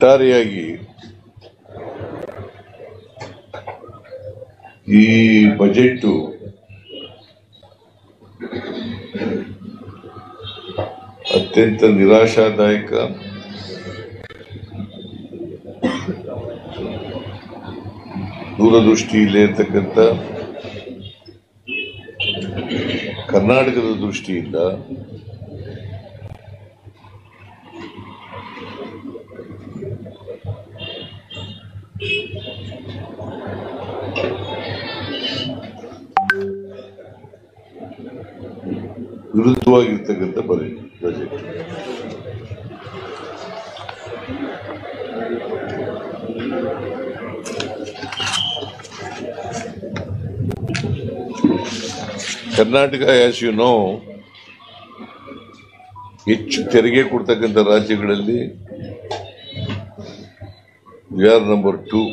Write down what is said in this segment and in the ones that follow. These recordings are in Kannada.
ಒಟ್ಟಾರೆಯಾಗಿ ಈ ಬಜೆಟ್ ಅತ್ಯಂತ ನಿರಾಶಾದಾಯಕ, ದೂರದೃಷ್ಟಿ ಇಲ್ಲೇ ಇರ್ತಕ್ಕಂಥ ಕರ್ನಾಟಕದ ದೃಷ್ಟಿಯಿಂದ ವಿರುದ್ಧವಾಗಿರ್ತಕ್ಕಂಥ budget. Karnataka as you know ಹೆಚ್ಚು ತೆರಿಗೆ ಕೊಡ್ತಕ್ಕಂಥ ರಾಜ್ಯಗಳಲ್ಲಿ ವಿ ಆರ್ ನಂಬರ್ 2.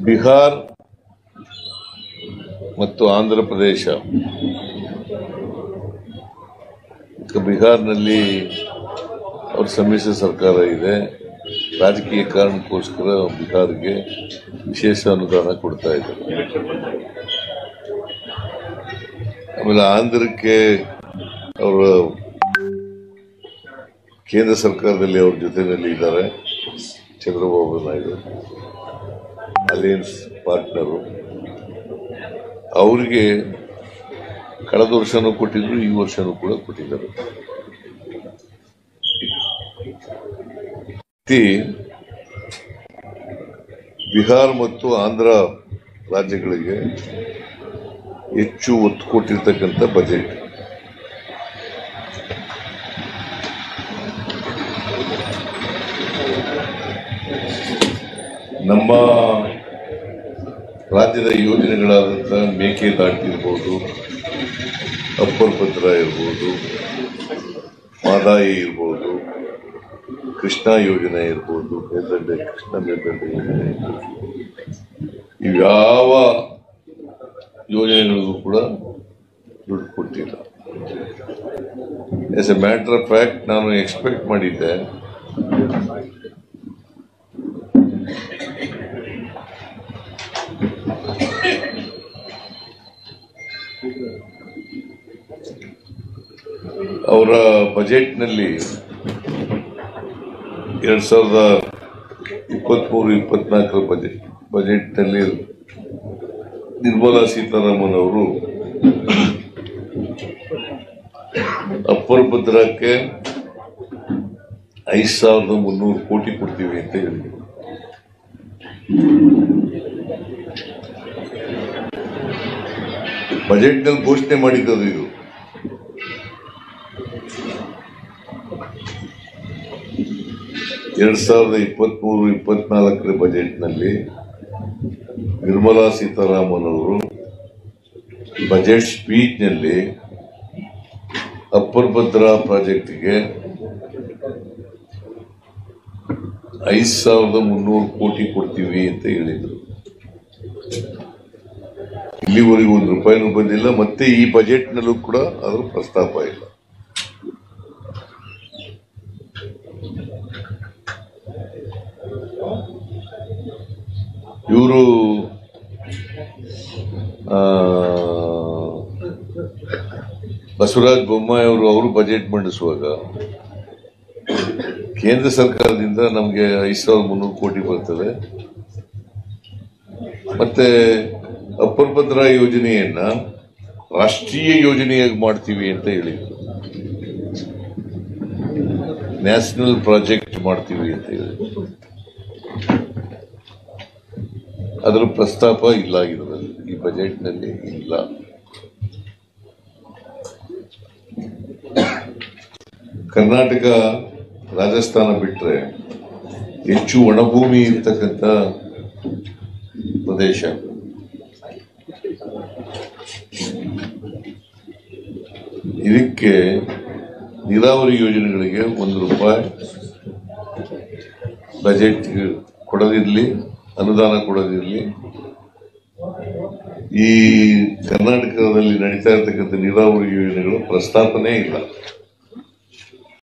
ಬಿಹಾರ್ ಮತ್ತು ಆಂಧ್ರ ಪ್ರದೇಶ, ಬಿಹಾರ್ನಲ್ಲಿ ಅವ್ರ ಸಮ್ಮಿಶ್ರ ಸರ್ಕಾರ ಇದೆ. ರಾಜಕೀಯ ಕಾರಣಕ್ಕೋಸ್ಕರ ಬಿಹಾರ್ಗೆ ವಿಶೇಷ ಅನುದಾನ ಕೊಡ್ತಾ ಇದ್ದಾರೆ. ಆಮೇಲೆ ಆಂಧ್ರಕ್ಕೆ ಅವರ ಕೇಂದ್ರ ಸರ್ಕಾರದಲ್ಲಿ ಅವ್ರ ಜೊತೆಯಲ್ಲಿ ಇದ್ದಾರೆ. Chandrababu Naidu alliance partner. ಅವರಿಗೆ ಕಳೆದ ವರ್ಷನೂ ಕೊಟ್ಟಿದ್ರು, ಈ ವರ್ಷನೂ ಕೂಡ ಕೊಟ್ಟಿದ್ದಾರೆ. ಬಿಹಾರ್ ಮತ್ತು ಆಂಧ್ರ ರಾಜ್ಯಗಳಿಗೆ ಹೆಚ್ಚು ಒತ್ತು ಕೊಟ್ಟಿರ್ತಕ್ಕಂಥ ಬಜೆಟ್. ನಮ್ಮ ರಾಜ್ಯದ ಯೋಜನೆಗಳಾದಂಥ ಮೇಕೆದಾಟು ಇರ್ಬೋದು, ಅಪ್ಪರ್ ಭದ್ರಾ ಇರ್ಬೋದು, ಮಾದಾಯಿ ಇರ್ಬೋದು, ಕೃಷ್ಣಾ ಯೋಜನೆ ಇರ್ಬೋದು, ಕೃಷ್ಣ ಮೇಲ್ದಂಡೆ ಯೋಜನೆ ಇರ್ಬೋದು, ಇವ್ಯಾವ ಯೋಜನೆಗಳಿಗೂ ಕೂಡ ದುಡ್ಡು ಕೊಟ್ಟಿಲ್ಲ. As A matter of fact ನಾನು ಎಕ್ಸ್ಪೆಕ್ಟ್ ಮಾಡಿದ್ದೆ ಅವರ ಬಜೆಟ್ನಲ್ಲಿ 2023-24 ಬಜೆಟ್ನಲ್ಲಿ ನಿರ್ಮಲಾ ಸೀತಾರಾಮನ್ ಅವರು ಅಪ್ಪರ್ ಭದ್ರಾಕ್ಕೆ 5,300 ಕೋಟಿ ಕೊಡ್ತೀವಿ ಅಂತ ಹೇಳಿದರು. ಬಜೆಟ್ನಲ್ಲಿ ಘೋಷಣೆ ಮಾಡಿದ್ದು ಇದು. ಎರಡ್ 2023-24 ಬಜೆಟ್ನಲ್ಲಿ ನಿರ್ಮಲಾ ಸೀತಾರಾಮನ್ ಅವರು ಬಜೆಟ್ ಸ್ಪೀಚ್ನಲ್ಲಿ ಅಪ್ಪರ್ ಭದ್ರಾ ಪ್ರಾಜೆಕ್ಟ್ಗೆ 5,300 ಕೋಟಿ ಕೊಡ್ತೀವಿ ಅಂತ ಹೇಳಿದರು. ಇಲ್ಲಿವರೆಗೂ ₹1 ಬಂದಿಲ್ಲ. ಮತ್ತೆ ಈ ಬಜೆಟ್ನಲ್ಲೂ ಕೂಡ ಅದರ ಪ್ರಸ್ತಾಪ ಇಲ್ಲ. ಇವರು ಬಸವರಾಜ ಬೊಮ್ಮಾಯಿ ಅವರು ಬಜೆಟ್ ಮಂಡಿಸುವಾಗ ಕೇಂದ್ರ ಸರ್ಕಾರದಿಂದ ನಮಗೆ 5,300 ಕೋಟಿ ಬರ್ತದೆ, ಮತ್ತೆ ಅಪ್ಪರ್ ಭದ್ರಾ ಯೋಜನೆಯನ್ನ ರಾಷ್ಟ್ರೀಯ ಯೋಜನೆಯಾಗಿ ಮಾಡ್ತೀವಿ ಅಂತ ಹೇಳಿದ್ರು. ನ್ಯಾಷನಲ್ ಪ್ರಾಜೆಕ್ಟ್ ಮಾಡ್ತೀವಿ ಅಂತ ಹೇಳಿದ್ರು. ಅದರ ಪ್ರಸ್ತಾಪ ಇಲ್ಲ, ಇದರಲ್ಲಿ ಈ ಬಜೆಟ್ನಲ್ಲಿ ಇಲ್ಲ. ಕರ್ನಾಟಕ, ರಾಜಸ್ಥಾನ ಬಿಟ್ಟರೆ ಹೆಚ್ಚು ಒಣಭೂಮಿ ಇರ್ತಕ್ಕಂಥ ಪ್ರದೇಶ. ಇದಕ್ಕೆ ನೀರಾವರಿ ಯೋಜನೆಗಳಿಗೆ ₹1 ಬಜೆಟ್ ಕೊಡದಿರಲಿ, ಅನುದಾನ ಕೊಡದಿರಲಿ, ಈ ಕರ್ನಾಟಕದಲ್ಲಿ ನಡೀತಾ ಇರತಕ್ಕಂಥ ನೀರಾವರಿ ಯೋಜನೆಗಳು ಪ್ರಸ್ತಾಪನೆ ಇಲ್ಲ.